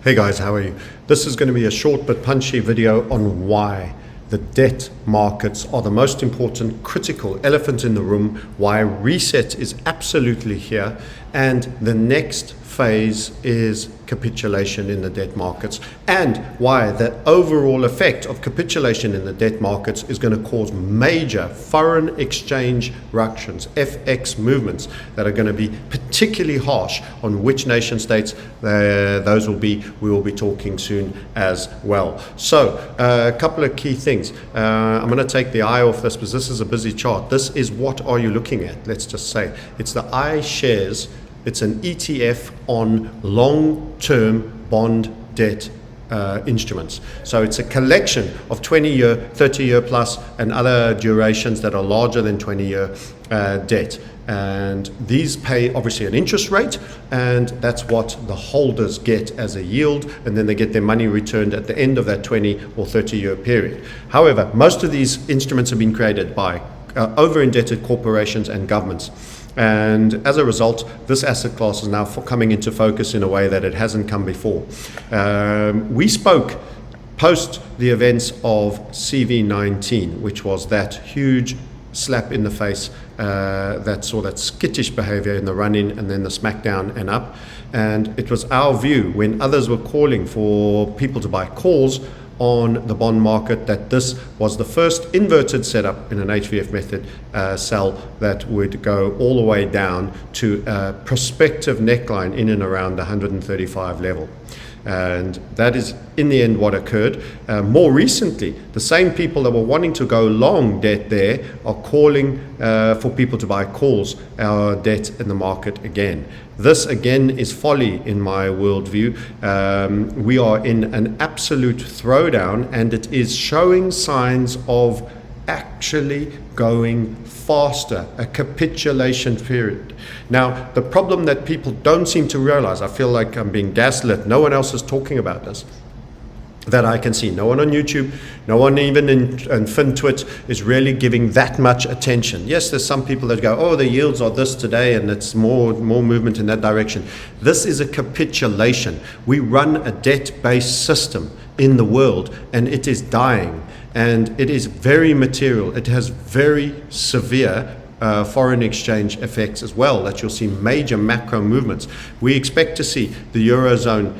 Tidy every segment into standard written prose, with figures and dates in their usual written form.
Hey guys, how are you? This is going to be a short but punchy video on why the debt markets are the most important critical elephant in the room, why reset is absolutely here, and the next phase is capitulation in the debt markets, and why the overall effect of capitulation in the debt markets is going to cause major foreign exchange ructions, FX movements that are going to be particularly harsh on which nation states those will be. We will be talking soon as well. So a couple of key things. I'm going to take the eye off this because this is a busy chart. This is what are you looking at? Let's just say it's the iShares. It's an ETF on long-term bond debt instruments. So it's a collection of 20-year, 30-year plus, and other durations that are larger than 20-year debt. And these pay obviously an interest rate, and that's what the holders get as a yield, and then they get their money returned at the end of that 20 or 30-year period. However, most of these instruments have been created by over-indebted corporations and governments. And as a result, this asset class is now coming into focus in a way that it hasn't come before. We spoke post the events of CV19, which was that huge slap in the face that saw that skittish behavior in the run-in and then the smackdown and up. And it was our view, when others were calling for people to buy calls on the bond market, that this was the first inverted setup in an HVF method sell that would go all the way down to a prospective neckline in and around the 135 level. And that is in the end what occurred. More recently, the same people that were wanting to go long debt there are calling for people to buy calls our debt in the market again. This again is folly in my worldview. We are in an absolute throwdown, and it is showing signs of actually going faster, a capitulation period. Now, the problem that people don't seem to realize, I feel like I'm being gaslit, no one else is talking about this, that I can see. No one on YouTube, no one even in FinTwit is really giving that much attention. Yes, there's some people that go, oh, the yields are this today and it's more movement in that direction. This is a capitulation. We run a debt-based system in the world, and it is dying. And it is very material. It has very severe foreign exchange effects as well, that you'll see major macro movements. We expect to see the Eurozone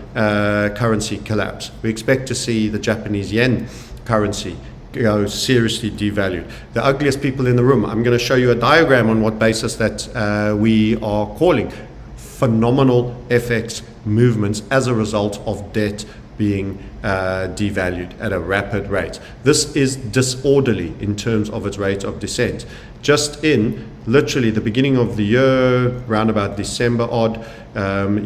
currency collapse. We expect to see the Japanese yen currency go seriously devalued. The ugliest people in the room, I'm going to show you a diagram on what basis that we are calling phenomenal FX movements as a result of debt being devalued at a rapid rate. This is disorderly in terms of its rate of descent. Just in literally the beginning of the year, around about December odd,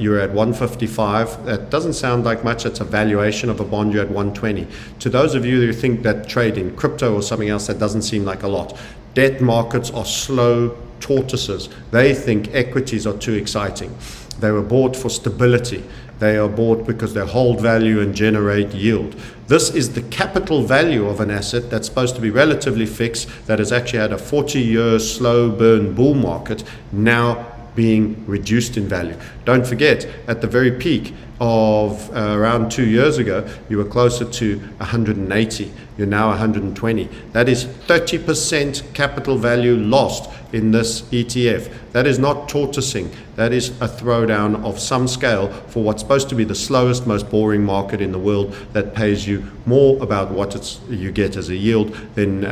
you're at 155. That doesn't sound like much. It's a valuation of a bond. You're at 120. To those of you who think that trade in crypto or something else, that doesn't seem like a lot. Debt markets are slow tortoises. They think equities are too exciting. They were bought for stability. They are bought because they hold value and generate yield. This is the capital value of an asset that's supposed to be relatively fixed, that has actually had a 40-year slow burn bull market, now being reduced in value. Don't forget, at the very peak of around 2 years ago, you were closer to 180. You're now 120. That is 30% capital value lost in this ETF. That is not tortoising. That is a throwdown of some scale for what's supposed to be the slowest, most boring market in the world, that pays you more about what you get as a yield than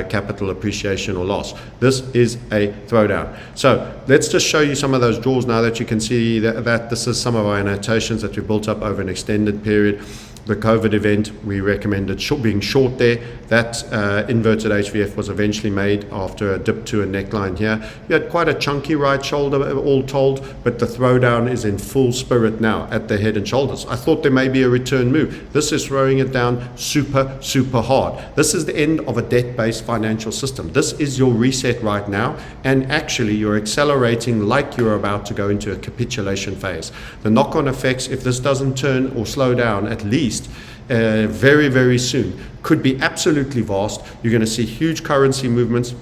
capital appreciation or loss. This is a throwdown. So let's just show you some of those draws now that you can see that this is some of our annotations that we built up over an extended period. The COVID event, we recommended being short there. That inverted HVF was eventually made after a dip to a neckline here. You had quite a chunky right shoulder all told, but the throwdown is in full spirit now at the head and shoulders. I thought there may be a return move. This is throwing it down super, super hard. This is the end of a debt-based financial system. This is your reset right now, and actually you're accelerating like you're about to go into a capitulation phase. The knock-on effects, if this doesn't turn or slow down, at least very, very soon, could be absolutely vast. You're going to see huge currency movements.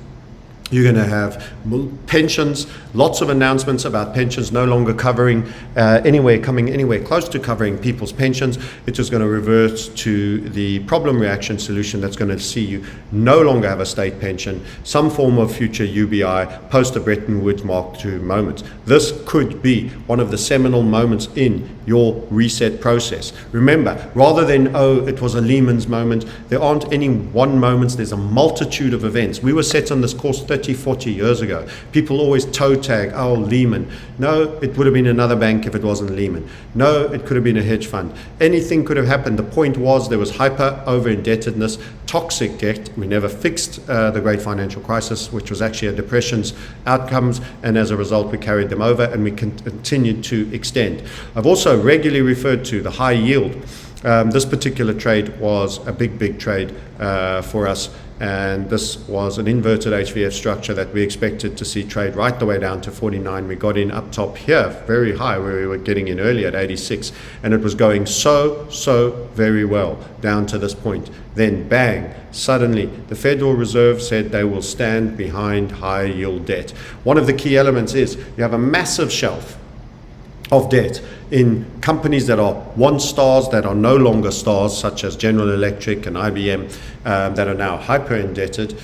You're going to have pensions, lots of announcements about pensions no longer covering coming anywhere close to covering people's pensions. It's just going to revert to the problem reaction solution that's going to see you no longer have a state pension, some form of future UBI, post a Bretton Woods Mark II moment. This could be one of the seminal moments in your reset process. Remember, rather than, oh, it was a Lehman's moment, there aren't any one moments, there's a multitude of events. We were set on this course 30, 40 years ago. People always toe tag, oh, Lehman. No, it would have been another bank if it wasn't Lehman. No, it could have been a hedge fund. Anything could have happened. The point was there was hyper over indebtedness, toxic debt. We never fixed the great financial crisis, which was actually a depression's outcomes, and as a result we carried them over and we continued to extend. I've also regularly referred to the high yield. This particular trade was a big trade for us, and this was an inverted HVF structure that we expected to see trade right the way down to 49. We got in up top here, very high, where we were getting in early at 86, and it was going so very well down to this point. Then bang, suddenly the Federal Reserve said they will stand behind high yield debt. One of the key elements is you have a massive shelf of debt in companies that are one stars, that are no longer stars, such as General Electric and IBM, that are now hyper indebted,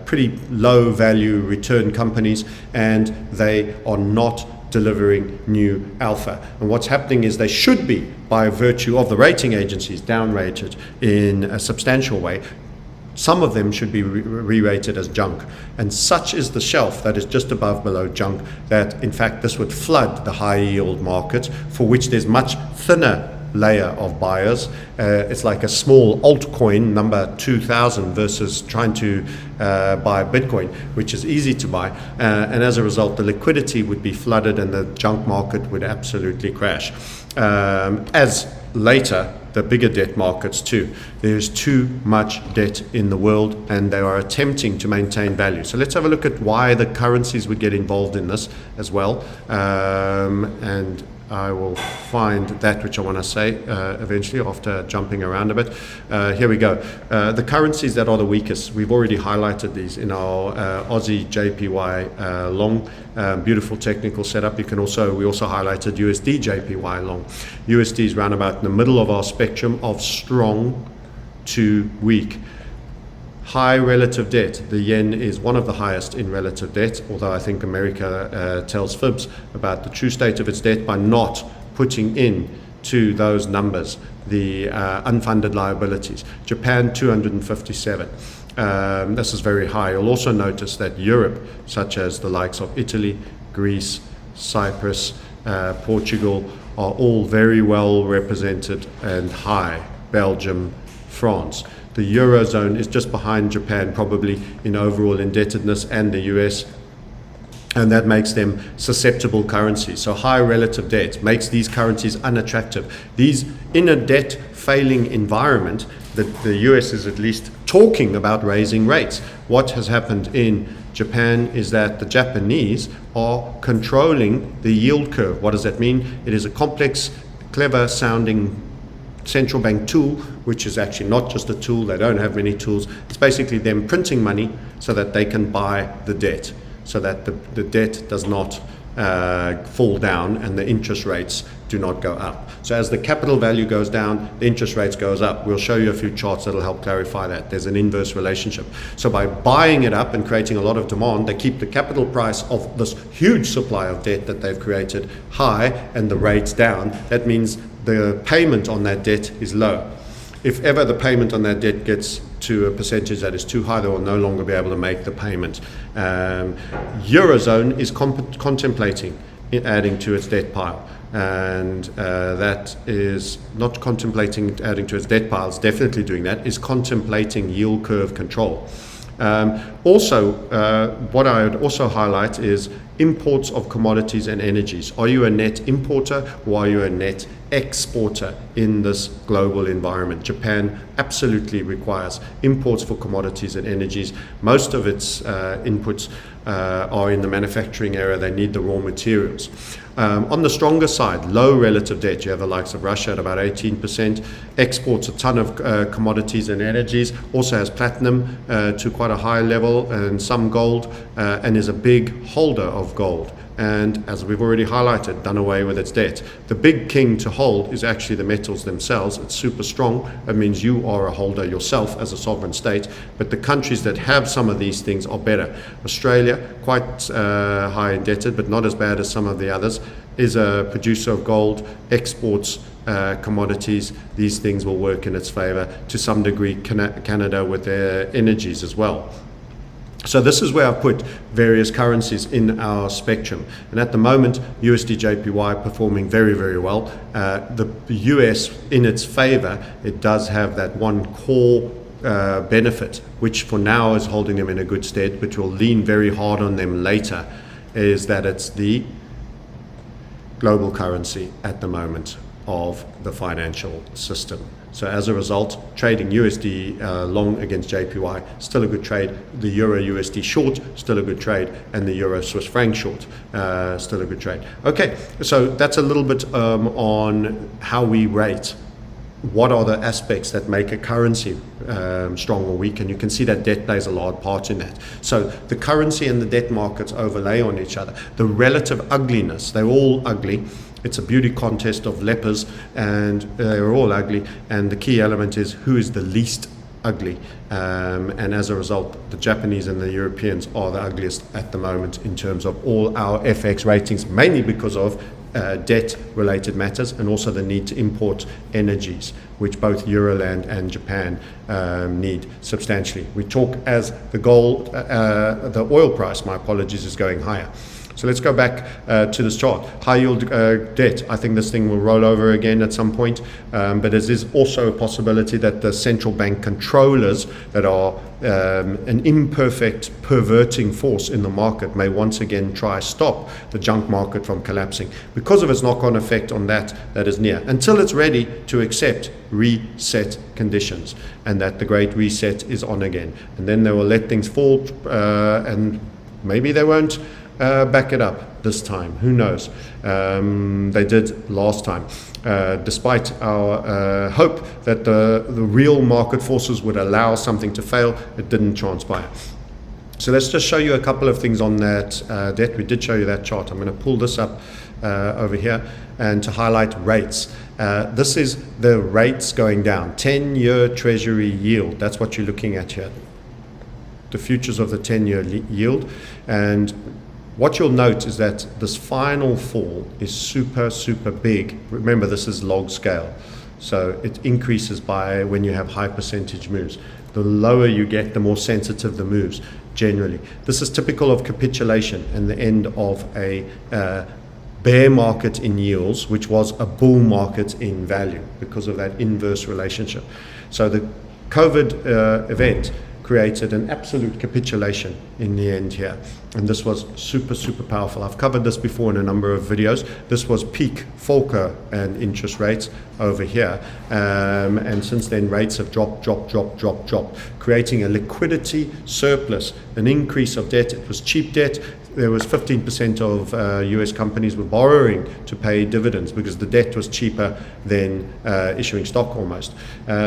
pretty low value return companies, and they are not delivering new alpha. And what's happening is they should be, by virtue of the rating agencies, downrated in a substantial way. Some of them should be re-rated as junk, and such is the shelf that is just above below junk that in fact this would flood the high yield market, for which there's much thinner layer of buyers. It's like a small altcoin number 2000 versus trying to buy Bitcoin, which is easy to buy, and as a result the liquidity would be flooded and the junk market would absolutely crash. As later the bigger debt markets too. There's too much debt in the world and they are attempting to maintain value. So let's have a look at why the currencies would get involved in this as well. And I will find that which I want to say eventually after jumping around a bit. Here we go. The currencies that are the weakest, we've already highlighted these in our Aussie JPY long. Beautiful technical setup. We also highlighted USD JPY long. USD is round about in the middle of our spectrum of strong to weak. High relative debt. The yen is one of the highest in relative debt, although I think America tells fibs about the true state of its debt by not putting in to those numbers the unfunded liabilities. Japan 257. This is very high. You'll also notice that Europe, such as the likes of Italy, Greece, Cyprus, Portugal, are all very well represented and high. Belgium, France. The Eurozone is just behind Japan probably in overall indebtedness, and the US, and that makes them susceptible currencies. So high relative debt makes these currencies unattractive. These in a debt failing environment, the US is at least talking about raising rates. What has happened in Japan is that the Japanese are controlling the yield curve. What does that mean? It is a complex, clever sounding central bank tool, which is actually not just a tool. They don't have many tools. It's basically them printing money so that they can buy the debt, so that the debt does not fall down and the interest rates do not go up. So as the capital value goes down, the interest rates goes up. We'll show you a few charts that'll help clarify that. There's an inverse relationship. So by buying it up and creating a lot of demand, they keep the capital price of this huge supply of debt that they've created high and the rates down. That means the payment on that debt is low. If ever the payment on that debt gets to a percentage that is too high, they will no longer be able to make the payment. Eurozone is contemplating adding to its debt pile, and that is not contemplating adding to its debt pile, it's definitely doing that, is contemplating yield curve control. Also, what I would also highlight is imports of commodities and energies. Are you a net importer or are you a net exporter in this global environment? Japan absolutely requires imports for commodities and energies. Most of its inputs are in the manufacturing area. They need the raw materials. On the stronger side, low relative debt. You have the likes of Russia at about 18%, exports a ton of commodities and energies, also has platinum to quite a high level, and some gold, and is a big holder of gold. And as we've already highlighted, done away with its debt. The big king to hold is actually the metals themselves. It's super strong. It means you are a holder yourself as a sovereign state, but the countries that have some of these things are better. Australia, quite high indebted, but not as bad as some of the others, is a producer of gold, exports commodities. These things will work in its favor. To some degree, Canada with their energies as well. So this is where I've put various currencies in our spectrum. And at the moment, USD JPY performing very, very well. The US, in its favor, it does have that one core benefit, which for now is holding them in a good stead, which will lean very hard on them later, is that it's the global currency at the moment of the financial system. So as a result, trading USD long against JPY, still a good trade. The Euro USD short, still a good trade. And the Euro Swiss franc short, still a good trade. Okay, so that's a little bit on how we rate. What are the aspects that make a currency strong or weak? And you can see that debt plays a large part in that. So the currency and the debt markets overlay on each other. The relative ugliness, they're all ugly. It's a beauty contest of lepers, and they're all ugly. And the key element is who is the least ugly. And as a result, the Japanese and the Europeans are the ugliest at the moment in terms of all our FX ratings, mainly because of debt-related matters, and also the need to import energies, which both Euroland and Japan need substantially. We talk as the gold, the oil price, my apologies, is going higher. So let's go back to this chart. High yield debt, I think this thing will roll over again at some point, but there is also a possibility that the central bank controllers that are an imperfect perverting force in the market may once again try stop the junk market from collapsing because of its knock-on effect on that is near, until it's ready to accept reset conditions, and that the great reset is on again. And then they will let things fall, and maybe they won't back it up this time. Who knows? They did last time. Despite our hope that the real market forces would allow something to fail, it didn't transpire. So let's just show you a couple of things on that debt. We did show you that chart. I'm going to pull this up over here and to highlight rates. This is the rates going down. 10-year treasury yield. That's what you're looking at here. The futures of the 10-year yield. And what you'll note is that this final fall is super, super big. Remember, this is log scale. So it increases by when you have high percentage moves. The lower you get, the more sensitive the moves, generally. This is typical of capitulation and the end of a bear market in yields, which was a bull market in value because of that inverse relationship. So the COVID event created an absolute capitulation in the end here. And this was super, super powerful. I've covered this before in a number of videos. This was peak Volcker and interest rates over here. And since then, rates have dropped, creating a liquidity surplus, an increase of debt. It was cheap debt. There was 15% of US companies were borrowing to pay dividends because the debt was cheaper than issuing stock almost.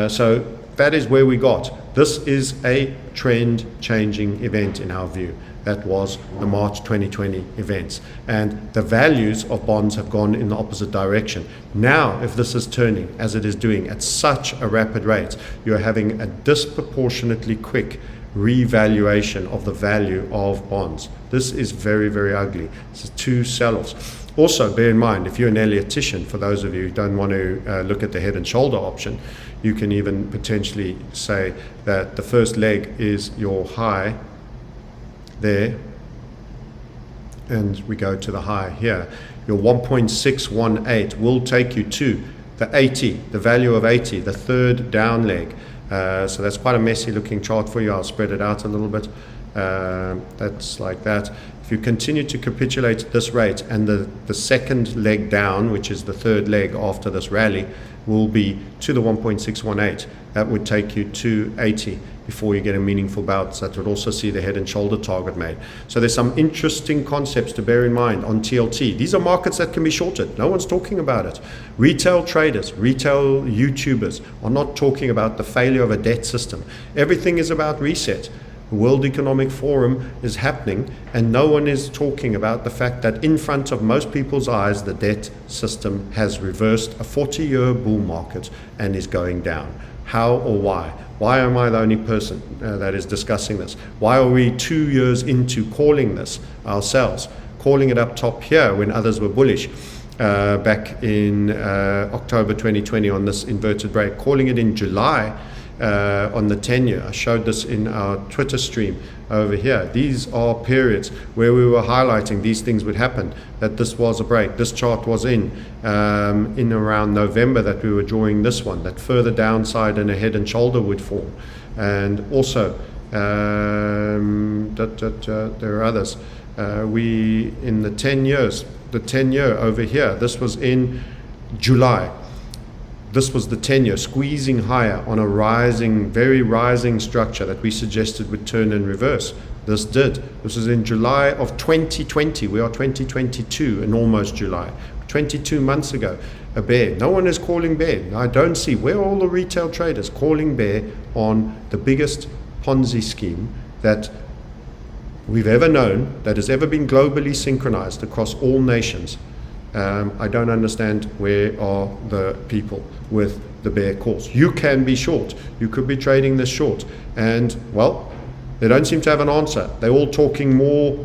So that is where we got. This is a trend-changing event in our view. That was the March 2020 events. And the values of bonds have gone in the opposite direction. Now, if this is turning, as it is doing at such a rapid rate, you're having a disproportionately quick revaluation of the value of bonds. This is very, very ugly. It's two sell-offs. Also, bear in mind, if you're an Elliottician, for those of you who don't want to look at the head and shoulder option, you can even potentially say that the first leg is your high there, and we go to the high here. Your 1.618 will take you to the 80, the value of 80, the third down leg. So that's quite a messy looking chart for you. I'll spread it out a little bit. That's like that. If you continue to capitulate at this rate and the second leg down, which is the third leg after this rally, will be to the 1.618. That would take you to 80 before you get a meaningful bounce. That would also see the head and shoulder target made. So there's some interesting concepts to bear in mind on TLT. These are markets that can be shorted. No one's talking about it. Retail traders, retail YouTubers are not talking about the failure of a debt system. Everything is about reset. The World Economic Forum is happening, and no one is talking about the fact that in front of most people's eyes, the debt system has reversed a 40-year bull market and is going down. How or why? Why am I the only person that is discussing this? Why are we 2 years into calling this ourselves, calling it up top here when others were bullish back in October 2020 on this inverted break, calling it in July on the 10-year. I showed this in our Twitter stream over here. These are periods where we were highlighting these things would happen, that this was a break. This chart was in around November that we were drawing this one, that further downside and a head and shoulder would form. And also, there are others. We, in the 10 years, the 10-year over here, this was in July. This was the 10-year squeezing higher on a rising, very rising structure that we suggested would turn and reverse. This did. This was in July of 2020. We are 2022 and almost July. 22 months ago, a bear. No one is calling bear. I don't see where are all the retail traders calling bear on the biggest Ponzi scheme that we've ever known, that has ever been globally synchronized across all nations. I don't understand where are the people with the bear calls. You can be short. You could be trading this short. And, well, they don't seem to have an answer. They're all talking more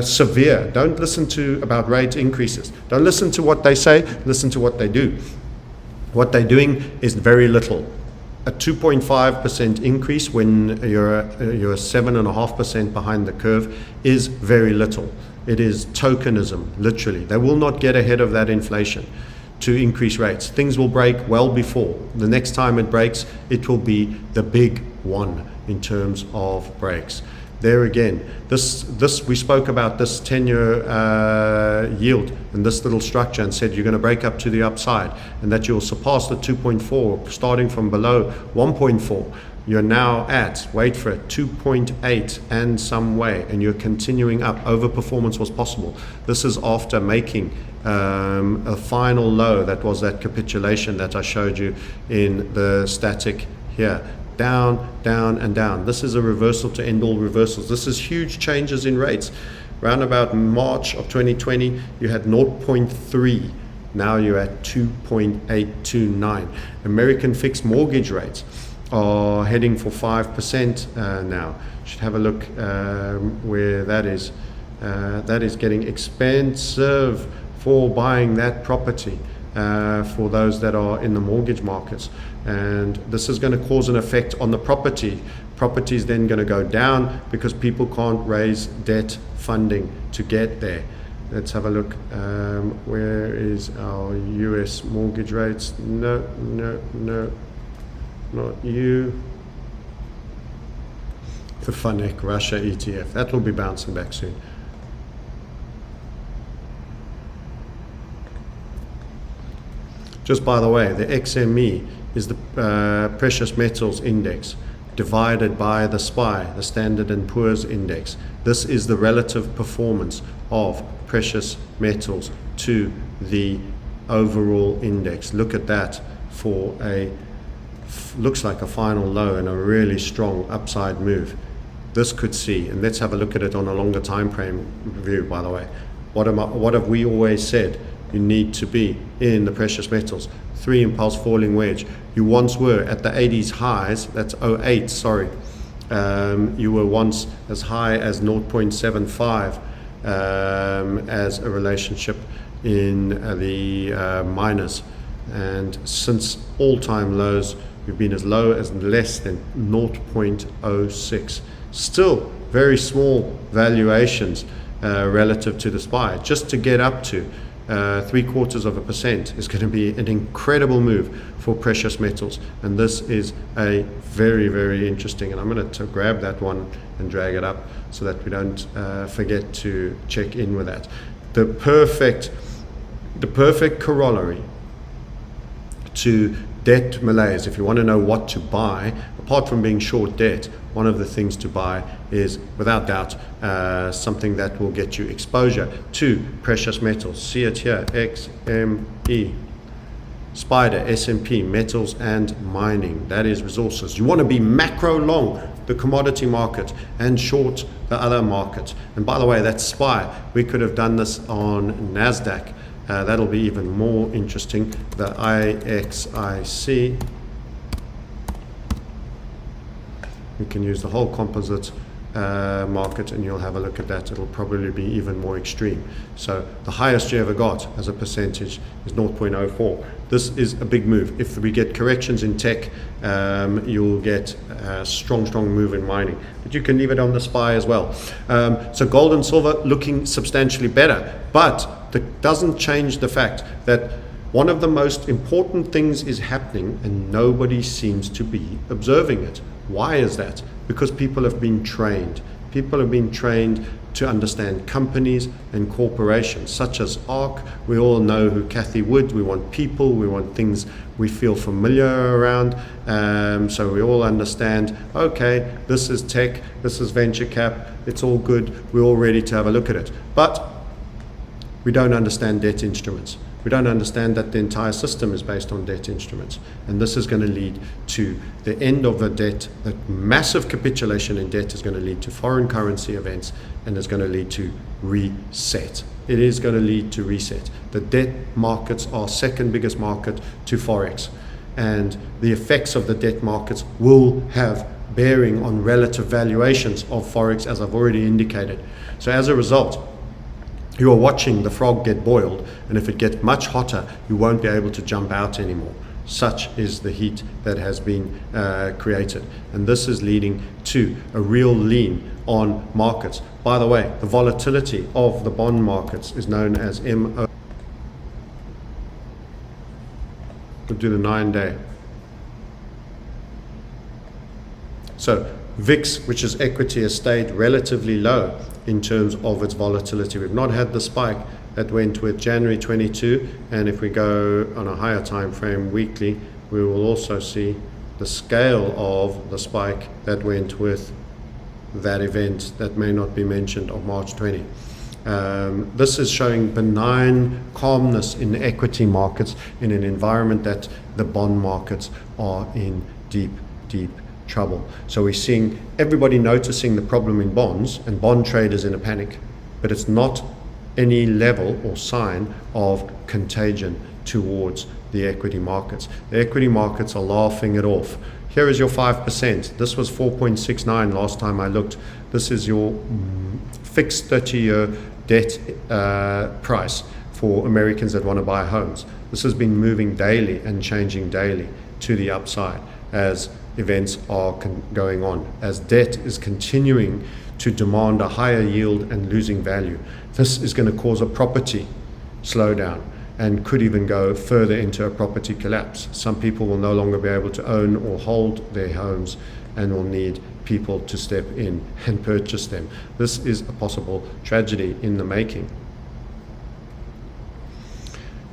severe. Don't listen to about rate increases. Don't listen to what they say. Listen to what they do. What they're doing is very little. A 2.5% increase when you're 7.5% behind the curve is very little. It is tokenism, literally. They will not get ahead of that inflation to increase rates. Things will break well before. The next time it breaks, it will be the big one in terms of breaks. There again, this we spoke about this 10-year yield and this little structure and said you're going to break up to the upside and that you'll surpass the 2.4 starting from below 1.4. You're now at, wait for it, 2.8 and some way, and you're continuing up. Overperformance was possible. This is after making a final low that was that capitulation that I showed you in the static here. Down, down, and down. This is a reversal to end all reversals. This is huge changes in rates. Around about March of 2020, you had 0.3. Now you're at 2.829. American fixed mortgage rates are heading for 5% now. Should have a look where that is. That is getting expensive for buying that property for those that are in the mortgage markets. And this is going to cause an effect on the property. Property is then going to go down because people can't raise debt funding to get there. Let's have a look. Where is our US mortgage rates? No, not you. The FUNEC Russia ETF. That will be bouncing back soon. Just by the way, the XME is the precious metals index divided by the SPY, the Standard & Poor's index. This is the relative performance of precious metals to the overall index. Look at that for looks like a final low and a really strong upside move. This could see, and let's have a look at it on a longer time frame view, by the way. What have we always said? You need to be in the precious metals. 3 impulse falling wedge. You once were at the 80s highs, that's 08, sorry. You were once as high as 0.75 as a relationship in the miners. And since all-time lows, we've been as low as less than 0.06. Still very small valuations relative to the SPY. Just to get up to 0.75% is going to be an incredible move for precious metals, and this is a very, very interesting, and I'm going to grab that one and drag it up so that we don't forget to check in with that. The perfect corollary to debt malaise. If you want to know what to buy, apart from being short debt, one of the things to buy is, without doubt, something that will get you exposure to precious metals. See it here, XME. Spider, S&P, metals and mining. That is resources. You want to be macro long the commodity market and short the other market. And by the way, that's SPY. We could have done this on NASDAQ. That'll be even more interesting. The IXIC. We can use the whole composite market and you'll have a look at that. It'll probably be even more extreme. So the highest you ever got as a percentage is 0.04. This is a big move. If we get corrections in tech, you'll get a strong move in mining. But you can leave it on the SPY as well. So gold and silver looking substantially better, but that doesn't change the fact that one of the most important things is happening and nobody seems to be observing it. Why is that? Because people have been trained. People have been trained to understand companies and corporations, such as ARK. We all know who Cathy Wood. We want people. We want things we feel familiar around. So we all understand, okay, this is tech, this is venture cap, it's all good. We're all ready to have a look at it. But we don't understand debt instruments. We don't understand that the entire system is based on debt instruments. And this is going to lead to the end of the debt. That massive capitulation in debt is going to lead to foreign currency events and is going to lead to reset. It is going to lead to reset. The debt markets are second biggest market to Forex. And the effects of the debt markets will have bearing on relative valuations of Forex, as I've already indicated. So as a result, you are watching the frog get boiled, and if it gets much hotter, you won't be able to jump out anymore. Such is the heat that has been created. And this is leading to a real lean on markets. By the way, the volatility of the bond markets is known as MO. We'll do the 9-day. So VIX, which is equity, has stayed relatively low in terms of its volatility. We've not had the spike that went with January 22, and if we go on a higher time frame weekly, we will also see the scale of the spike that went with that event that may not be mentioned of March 20. This is showing benign calmness in the equity markets in an environment that the bond markets are in deep trouble. So we're seeing everybody noticing the problem in bonds and bond traders in a panic, but it's not any level or sign of contagion towards the equity markets. The equity markets are laughing it off. Here is your 5%. This was 4.69 last time I looked. This is your fixed 30-year debt price for Americans that want to buy homes. This has been moving daily and changing daily to the upside as events are going on, as debt is continuing to demand a higher yield and losing value. This is going to cause a property slowdown and could even go further into a property collapse. Some people will no longer be able to own or hold their homes and will need people to step in and purchase them. This is a possible tragedy in the making.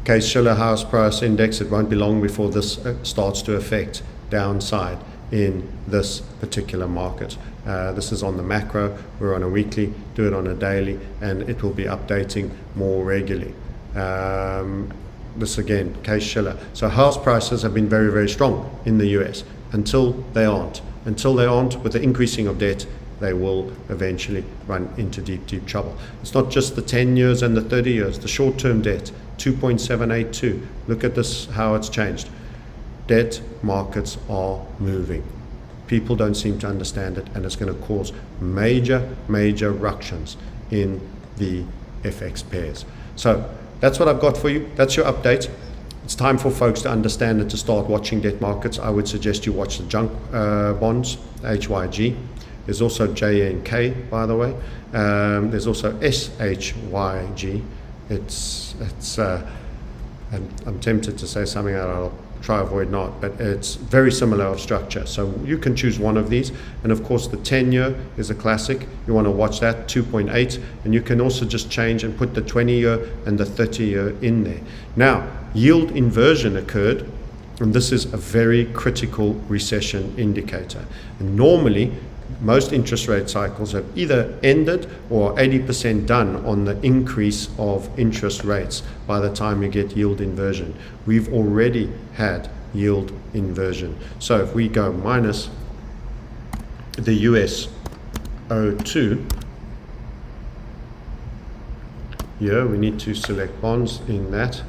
Case-Shiller House Price Index, it won't be long before this starts to affect downside in this particular market. This is on the macro. We're on a weekly, do it on a daily, and it will be updating more regularly. This again, Case-Shiller. So house prices have been very strong in the US until they aren't. Until they aren't, with the increasing of debt, they will eventually run into deep trouble. It's not just the 10 years and the 30 years, the short-term debt, 2.782. Look at this, how it's changed. Debt markets are moving. People don't seem to understand it, and it's going to cause major ructions in the FX pairs. So that's what I've got for you. That's your update. It's time for folks to understand and to start watching debt markets. I would suggest you watch the junk bonds, HYG. There's also JNK, by the way. There's also SHYG. I'm tempted to say something that I'll try avoid not, but it's very similar of structure. So you can choose one of these, and of course the 10-year is a classic. You want to watch that, 2.8, and you can also just change and put the 20-year and the 30-year in there. Now, yield inversion occurred And this is a very critical recession indicator. And normally, most interest rate cycles have either ended or 80% done on the increase of interest rates by the time you get yield inversion. We've already had yield inversion. So if we go minus the US 02, here we need to select bonds in that.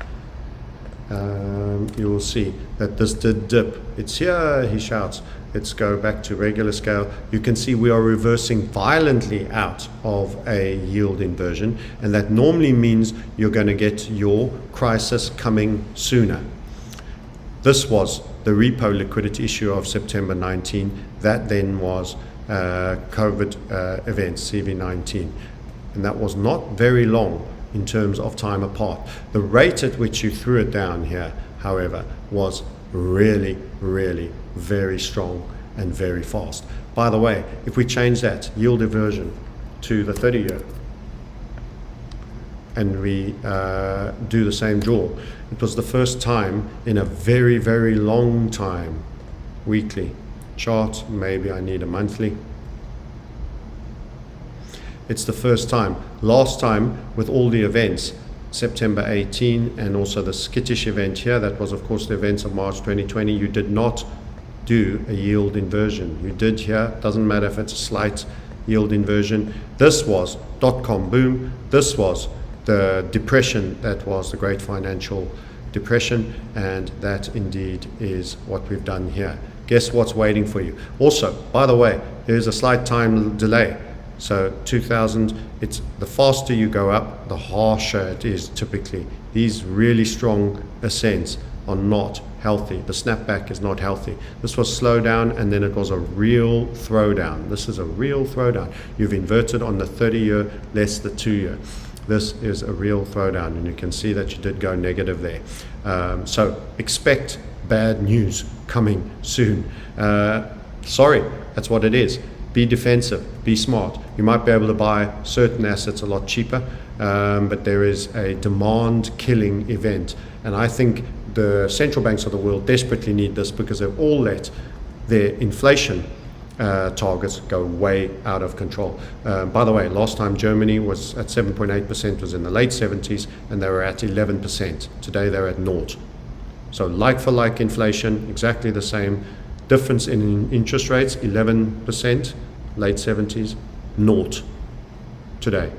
You will see that this did dip. It's here, he shouts. Let's go back to regular scale. You can see we are reversing violently out of a yield inversion, and that normally means you're going to get your crisis coming sooner. This was the repo liquidity issue of September 19. That then was COVID events, CV19. And that was not very long in terms of time apart. The rate at which you threw it down here, however, was really, really very strong and very fast. By the way, if we change that yield inversion to the 30-year and we do the same draw, it was the first time in a very, very long time, weekly chart, maybe I need a monthly. It's the first time. Last time with all the events, September 18 and also the skittish event here, that was of course the events of March 2020, you did not do a yield inversion. You did here, doesn't matter if it's a slight yield inversion. This was dot-com boom. This was the depression that was the great financial depression, and that indeed is what we've done here. Guess what's waiting for you? Also, by the way, there's a slight time delay. So 2000, it's the faster you go up, the harsher it is typically. These really strong ascents are not healthy. The snapback is not healthy. This was slow down and then it was a real throwdown. This is a real throwdown. You've inverted on the 30-year less the 2-year. This is a real throwdown, and you can see that you did go negative there. So expect bad news coming soon. Sorry, that's what it is. Be defensive, be smart. You might be able to buy certain assets a lot cheaper, but there is a demand killing event. And I think the central banks of the world desperately need this because they've all let their inflation targets go way out of control. By the way, last time Germany was at 7.8%, was in the late 70s, and they were at 11%. Today they're at 0. So like for like inflation, exactly the same. Difference in interest rates, 11%, late 70s, 0 today.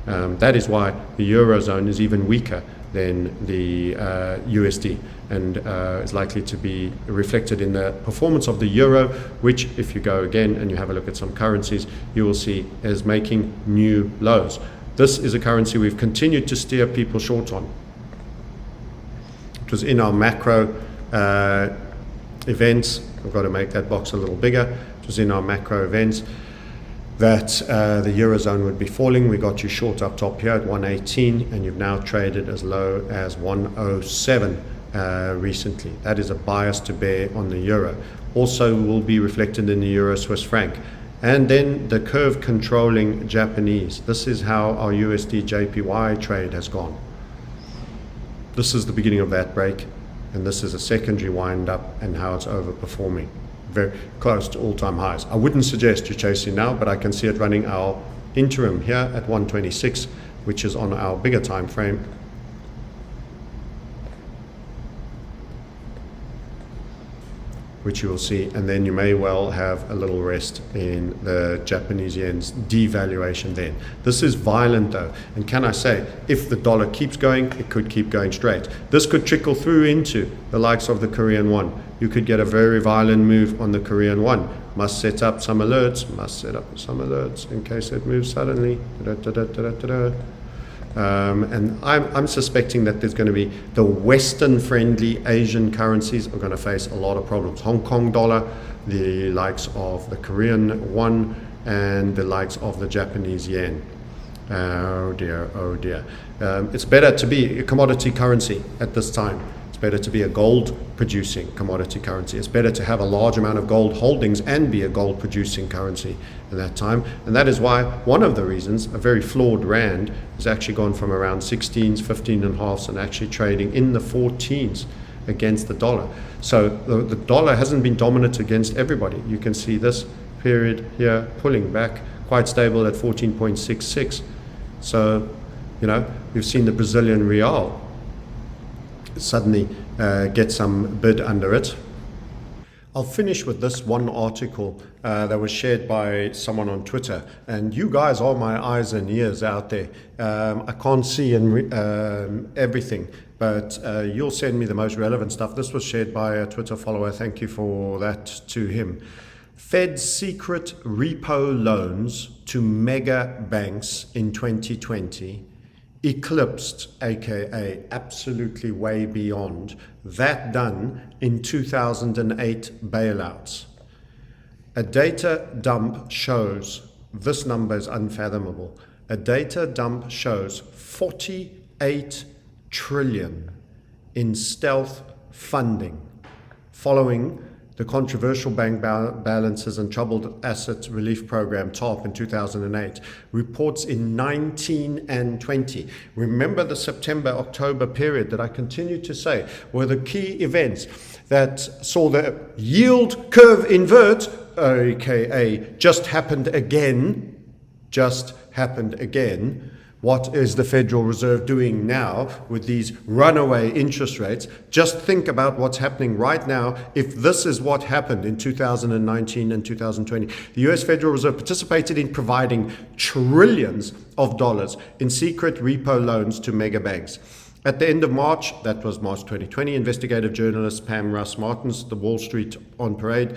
That is why the Eurozone is even weaker than the USD, and is likely to be reflected in the performance of the euro, which if you go again and you have a look at some currencies, you will see is making new lows. This is a currency we've continued to steer people short on. It was in our macro events. I've got to make that box a little bigger. It was in our macro events that the Eurozone would be falling. We got you short up top here at 118, and you've now traded as low as 107 recently. That is a bias to bear on the euro. Also will be reflected in the euro Swiss franc. And then the curve controlling Japanese. This is how our USD JPY trade has gone. This is the beginning of that break, and this is a secondary wind up and how it's overperforming. Very close to all-time highs. I wouldn't suggest you're chasing now, but I can see it running our interim here at 126, which is on our bigger time frame. Which you will see, and then you may well have a little rest in the Japanese yen's devaluation then. This is violent though, and can I say, if the dollar keeps going, it could keep going straight. This could trickle through into the likes of the Korean won. You could get a very violent move on the Korean won. Must set up some alerts, in case it moves suddenly. And I'm suspecting that there's going to be the Western-friendly Asian currencies are going to face a lot of problems. Hong Kong dollar, the likes of the Korean won, and the likes of the Japanese yen. Oh dear, oh dear. It's better to be a commodity currency at this time. It's better to be a gold-producing commodity currency. It's better to have a large amount of gold holdings and be a gold-producing currency at that time. And that is why one of the reasons a very flawed rand has actually gone from around 16s, 15 and a halves, and actually trading in the 14s against the dollar. So the dollar hasn't been dominant against everybody. You can see this period here pulling back, quite stable at 14.66. So, we've seen the Brazilian real suddenly get some bid under it. I'll finish with this one article that was shared by someone on Twitter, and you guys are my eyes and ears out there. I can't see everything, but you'll send me the most relevant stuff. This was shared by a Twitter follower. Thank you for that to him. Fed's secret repo loans to mega banks in 2020 eclipsed, aka absolutely way beyond, that done in 2008 bailouts. A data dump shows, this number is unfathomable, a data dump shows 48 trillion in stealth funding following the controversial bank balances and troubled asset relief program TARP in 2008, reports in 19 and 20. Remember the September-October period that I continue to say were the key events that saw the yield curve invert, aka just happened again. What is the Federal Reserve doing now with these runaway interest rates? Just think about what's happening right now. If this is what happened in 2019 and 2020, the US Federal Reserve participated in providing trillions of dollars in secret repo loans to mega banks. At the end of March, that was March 2020, investigative journalist Pam Russ-Martin's The Wall Street on Parade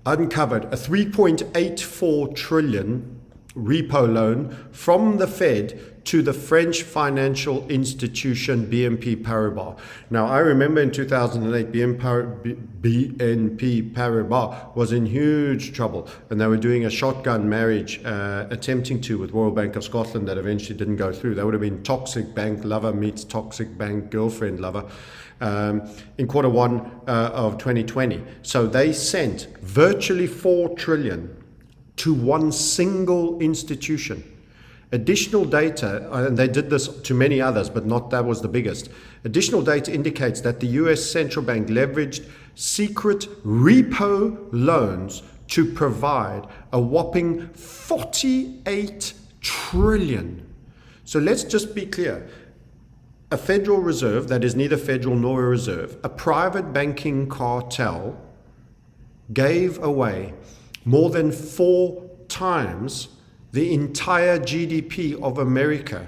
uncovered a 3.84 trillion repo loan from the Fed to the French financial institution BNP Paribas. Now, I remember in 2008, BNP Paribas was in huge trouble, and they were doing a shotgun marriage, attempting to with Royal Bank of Scotland that eventually didn't go through. That would have been toxic bank lover meets toxic bank girlfriend lover. In quarter one of 2020. So they sent virtually 4 trillion to one single institution. Additional data, and they did this to many others, but not that was the biggest. Additional data indicates that the US central bank leveraged secret repo loans to provide a whopping 48 trillion. So let's just be clear. A Federal Reserve that is neither federal nor a reserve, a private banking cartel, gave away more than 4 times the entire GDP of America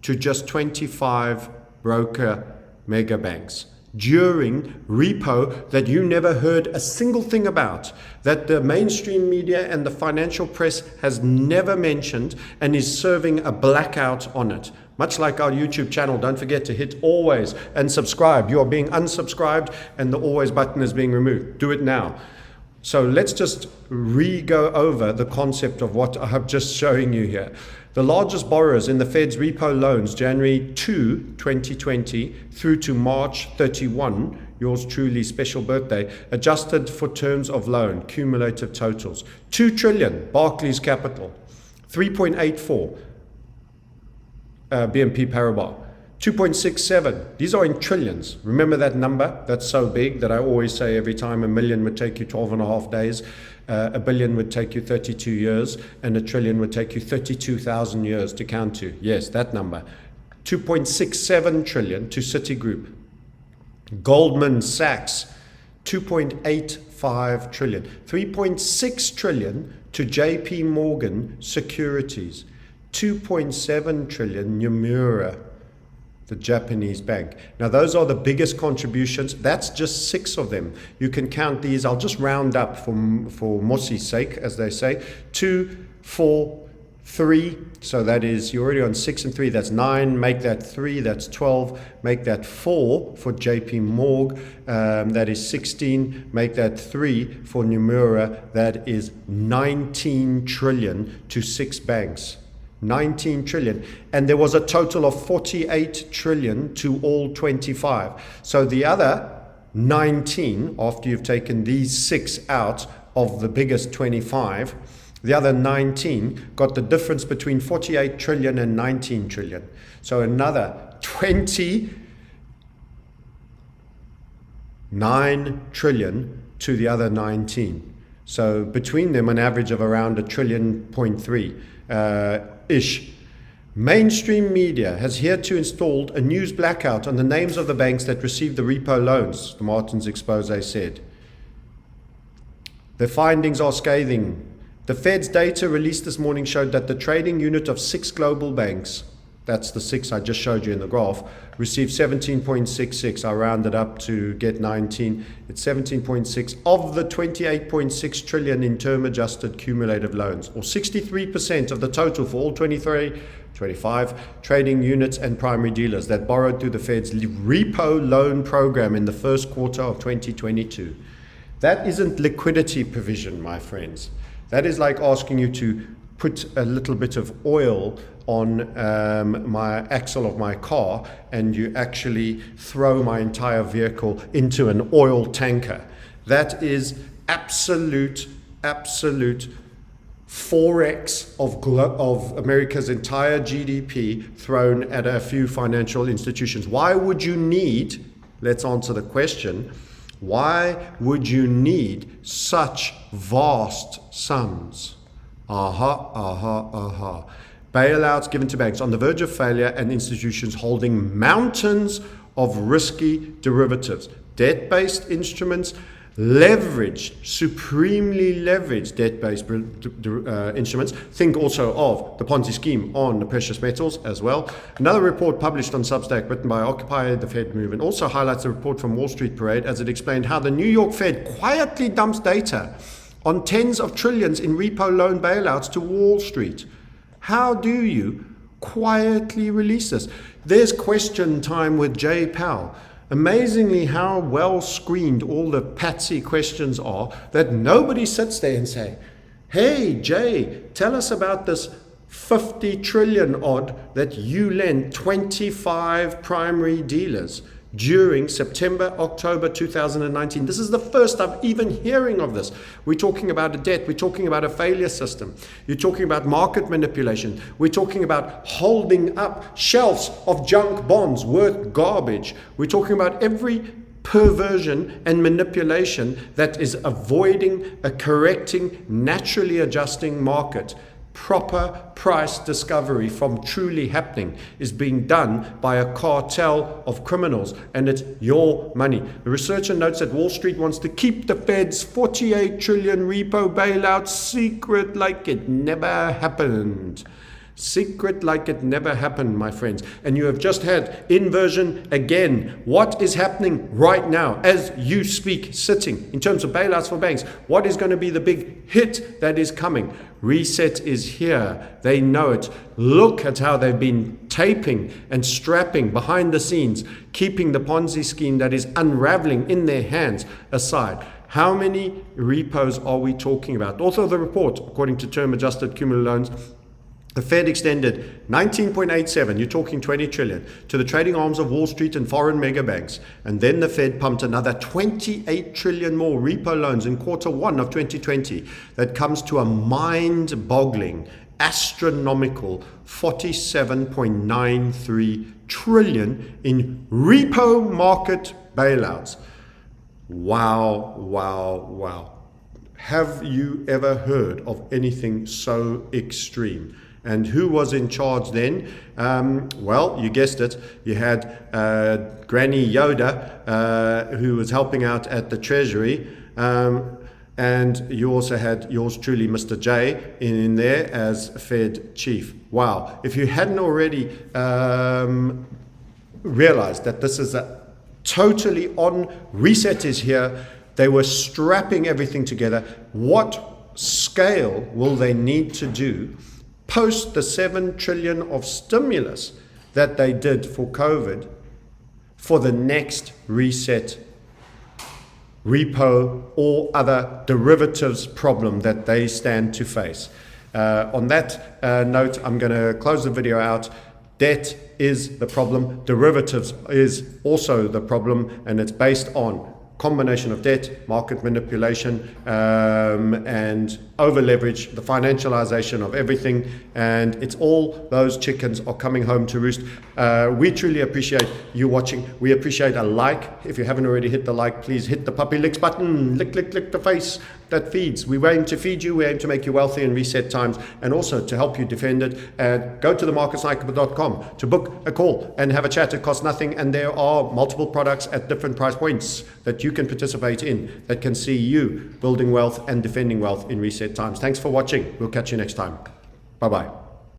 to just 25 broker mega banks during repo that you never heard a single thing about, that the mainstream media and the financial press has never mentioned and is serving a blackout on it. Much like our YouTube channel, don't forget to hit always and subscribe. You are being unsubscribed and the always button is being removed. Do it now. So let's just go over the concept of what I'm just showing you here. The largest borrowers in the Fed's repo loans, January 2, 2020 through to March 31, yours truly special birthday, adjusted for terms of loan, cumulative totals. 2 trillion, Barclays Capital. 3.84, BNP Paribas. 2.67, these are in trillions. Remember that number? That's so big that I always say every time a million would take you 12 and a half days, a billion would take you 32 years, and a trillion would take you 32,000 years to count to. Yes, that number. 2.67 trillion to Citigroup. Goldman Sachs, 2.85 trillion. 3.6 trillion to JP Morgan Securities. 2.7 trillion Nomura, the Japanese bank. Now, those are the biggest contributions. That's just 6 of them. You can count these. I'll just round up for Mossi's sake, as they say. 2, 4, 3. So that is, you're already on 6 and 3. That's 9. Make that 3. That's 12. Make that 4 for JP Morgan. That is 16. Make that 3 for Nomura. That is 19 trillion to 6 banks. 19 trillion, and there was a total of 48 trillion to all 25. So the other 19, after you've taken these 6 out of the biggest 25, the other 19 got the difference between 48 trillion and 19 trillion. So another 20 9 trillion to the other 19. So between them, an average of around $1.3 trillion ish. Mainstream media has hitherto installed a news blackout on the names of the banks that received the repo loans, the Martins expose said. The findings are scathing. The Fed's data released this morning showed that the trading unit of 6 global banks, that's the 6 I just showed you in the graph, received 17.66. I rounded up to get 19. It's 17.6 of the 28.6 trillion in term adjusted cumulative loans, or 63% of the total for all 25 trading units and primary dealers that borrowed through the Fed's repo loan program in the first quarter of 2022. That isn't liquidity provision, my friends. That is like asking you to put a little bit of oil on my axle of my car and you actually throw my entire vehicle into an oil tanker. That is absolute Forex of America's entire GDP thrown at a few financial institutions. Why would you need, let's answer the question, why would you need such vast sums? Bailouts given to banks on the verge of failure and institutions holding mountains of risky derivatives, debt-based instruments, leveraged, supremely leveraged debt-based instruments. Think also of the Ponzi scheme on the precious metals as well. Another report published on Substack written by Occupy the Fed Movement also highlights a report from Wall Street Parade as it explained how the New York Fed quietly dumps data on tens of trillions in repo loan bailouts to Wall Street. How do you quietly release this? There's question time with Jay Powell. Amazingly how well screened all the patsy questions are that nobody sits there and say, hey Jay, tell us about this 50 trillion odd that you lent 25 primary dealers during September, October 2019. This is the first I'm even hearing of this. We're talking about a debt. We're talking about a failure system. You're talking about market manipulation. We're talking about holding up shelves of junk bonds worth garbage. We're talking about every perversion and manipulation that is avoiding a correcting, naturally adjusting market. Proper price discovery from truly happening is being done by a cartel of criminals, and it's your money. The researcher notes that Wall Street wants to keep the Fed's 48 trillion repo bailout secret like it never happened. Secret like it never happened, my friends. And you have just had inversion again. What is happening right now as you speak, sitting, in terms of bailouts for banks? What is going to be the big hit that is coming? Reset is here. They know it. Look at how they've been taping and strapping behind the scenes, keeping the Ponzi scheme that is unraveling in their hands aside. How many repos are we talking about? Author of the report, according to term adjusted cumulative loans, the Fed extended 19.87, you're talking 20 trillion, to the trading arms of Wall Street and foreign mega banks. And then the Fed pumped another 28 trillion more repo loans in quarter one of 2020. That comes to a mind-boggling, astronomical 47.93 trillion in repo market bailouts. Wow, wow, wow. Have you ever heard of anything so extreme? And who was in charge then? Well, you guessed it. You had Granny Yoda, who was helping out at the Treasury. And you also had yours truly, Mr. J, in there as Fed chief. Wow. If you hadn't already realized that this is a totally on, Reset is here. They were strapping everything together. What scale will they need to do post the 7 trillion of stimulus that they did for COVID for the next reset repo or other derivatives problem that they stand to face? On that note, I'm going to close the video out. Debt is the problem. Derivatives is also the problem, and it's based on combination of debt, market manipulation, and over leverage, the financialization of everything, and it's all those chickens are coming home to roost. We truly appreciate you watching. We appreciate a like. If you haven't already hit the like, please hit the puppy licks button. Lick the face that feeds. We aim to feed you. We aim to make you wealthy in reset times, and also to help you defend it. And go to themarketscycle.com to book a call and have a chat. It costs nothing, and there are multiple products at different price points that you can participate in that can see you building wealth and defending wealth in reset times. Thanks for watching. We'll catch you next time. Bye-bye.